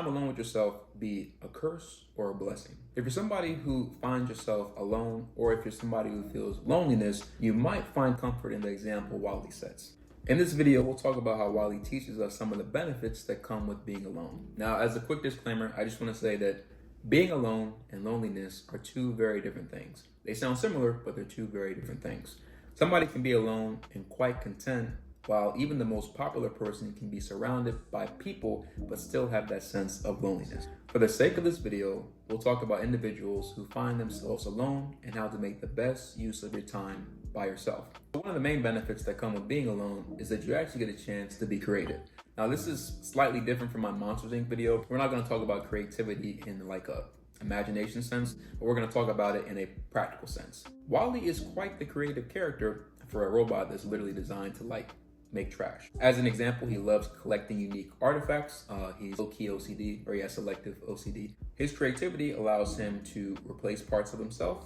time alone with yourself be a curse or a blessing? If you're somebody who finds yourself alone, or if you're somebody who feels loneliness, you might find comfort in the example Wally sets. In this video, we'll talk about how Wally teaches us some of the benefits that come with being alone. Now, as a quick disclaimer, I just want to say that being alone and loneliness are two very different things. They sound similar, but they're two very different things. Somebody can be alone and quite content, while even the most popular person can be surrounded by people but still have that sense of loneliness. For the sake of this video, we'll talk about individuals who find themselves alone and how to make the best use of your time by yourself. One of the main benefits that come with being alone is that you actually get a chance to be creative. Now, this is slightly different from my Monsters Inc. video. We're not going to talk about creativity in like a imagination sense, but we're going to talk about it in a practical sense. Wally is quite the creative character for a robot that's literally designed to make trash. As an example, he loves collecting unique artifacts. He's low-key OCD, or he has selective OCD. His creativity allows him to replace parts of himself,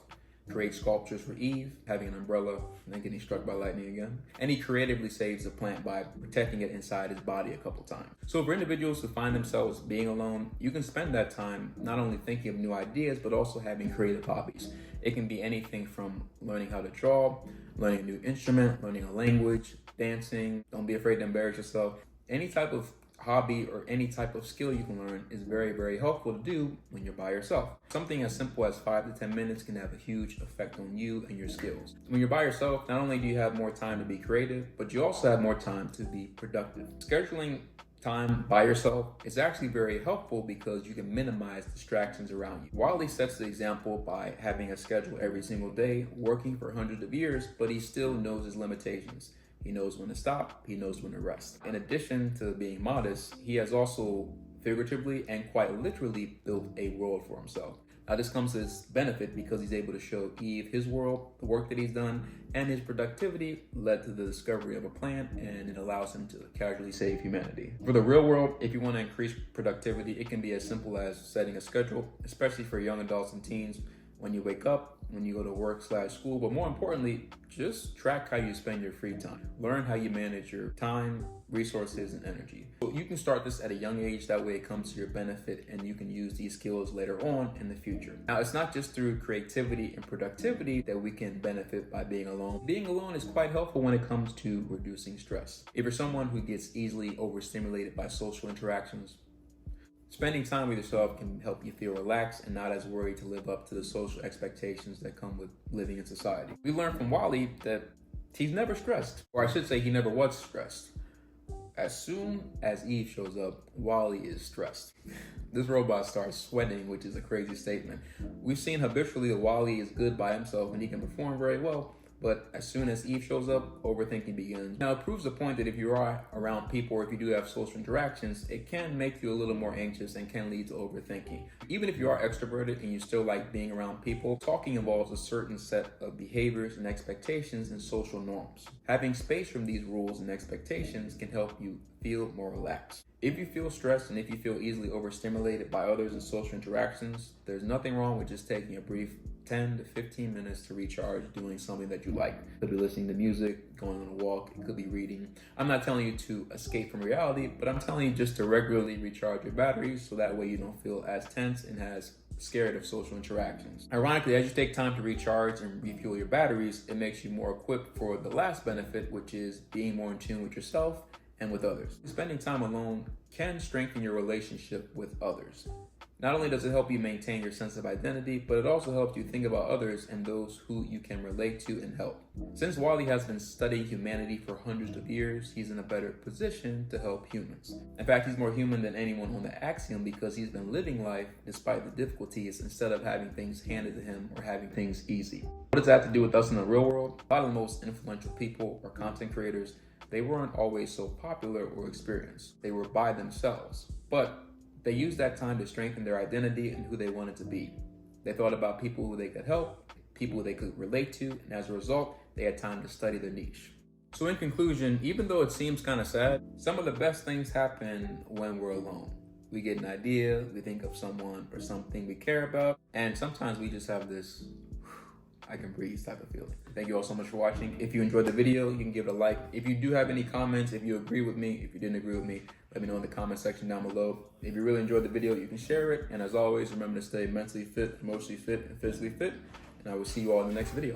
create sculptures for Eve, having an umbrella, and then getting struck by lightning again. And he creatively saves the plant by protecting it inside his body a couple times. So for individuals who find themselves being alone, you can spend that time not only thinking of new ideas, but also having creative hobbies. It can be anything from learning how to draw, learning a new instrument, learning a language, dancing. Don't be afraid to embarrass yourself. Any type of hobby or any type of skill you can learn is very, very helpful to do when you're by yourself. Something as simple as 5 to 10 minutes can have a huge effect on you and your skills. When you're by yourself, not only do you have more time to be creative, but you also have more time to be productive. Scheduling time by yourself is actually very helpful because you can minimize distractions around you. Wally sets the example by having a schedule every single day, working for hundreds of years, but he still knows his limitations. He knows when to stop, he knows when to rest. In addition to being modest, he has also figuratively and quite literally built a world for himself. Now, this comes as benefit because he's able to show Eve his world, the work that he's done, and his productivity led to the discovery of a plant, and it allows him to casually save humanity. For the real world, if you want to increase productivity, it can be as simple as setting a schedule, especially for young adults and teens. When you wake up, when you go to work/school, but more importantly, just track how you spend your free time. Learn how you manage your time, resources, and energy. So you can start this at a young age, that way it comes to your benefit and you can use these skills later on in the future. Now, it's not just through creativity and productivity that we can benefit by being alone. Being alone is quite helpful when it comes to reducing stress. If you're someone who gets easily overstimulated by social interactions, spending time with yourself can help you feel relaxed and not as worried to live up to the social expectations that come with living in society. We learned from Wally that he's never stressed, or I should say he never was stressed. As soon as Eve shows up, Wally is stressed. This robot starts sweating, which is a crazy statement. We've seen habitually that Wally is good by himself and he can perform very well, but as soon as Eve shows up, overthinking begins. Now, it proves the point that if you are around people or if you do have social interactions, it can make you a little more anxious and can lead to overthinking. Even if you are extroverted and you still like being around people, talking involves a certain set of behaviors and expectations and social norms. Having space from these rules and expectations can help you feel more relaxed. If you feel stressed and if you feel easily overstimulated by others in social interactions, there's nothing wrong with just taking a brief 10 to 15 minutes to recharge doing something that you like. It could be listening to music, going on a walk, it could be reading. I'm not telling you to escape from reality, but I'm telling you just to regularly recharge your batteries so that way you don't feel as tense and as scared of social interactions. Ironically, as you take time to recharge and refuel your batteries, it makes you more equipped for the last benefit, which is being more in tune with yourself and with others. Spending time alone can strengthen your relationship with others. Not only does it help you maintain your sense of identity, but it also helps you think about others and those who you can relate to and help. Since Wally has been studying humanity for hundreds of years, he's in a better position to help humans. In fact, he's more human than anyone on the Axiom because he's been living life despite the difficulties instead of having things handed to him or having things easy. What does that have to do with us in the real world? A lot of the most influential people or content creators, they weren't always so popular or experienced. They were by themselves, but they used that time to strengthen their identity and who they wanted to be. They thought about people who they could help, people who they could relate to, and as a result, they had time to study their niche. So in conclusion, even though it seems kind of sad, some of the best things happen when we're alone. We get an idea, we think of someone or something we care about, and sometimes we just have this I can breathe type of feeling. Thank you all so much for watching. If you enjoyed the video, you can give it a like. If you do have any comments, if you agree with me, if you didn't agree with me, let me know in the comment section down below. If you really enjoyed the video, you can share it. And as always, remember to stay mentally fit, emotionally fit, and physically fit. And I will see you all in the next video.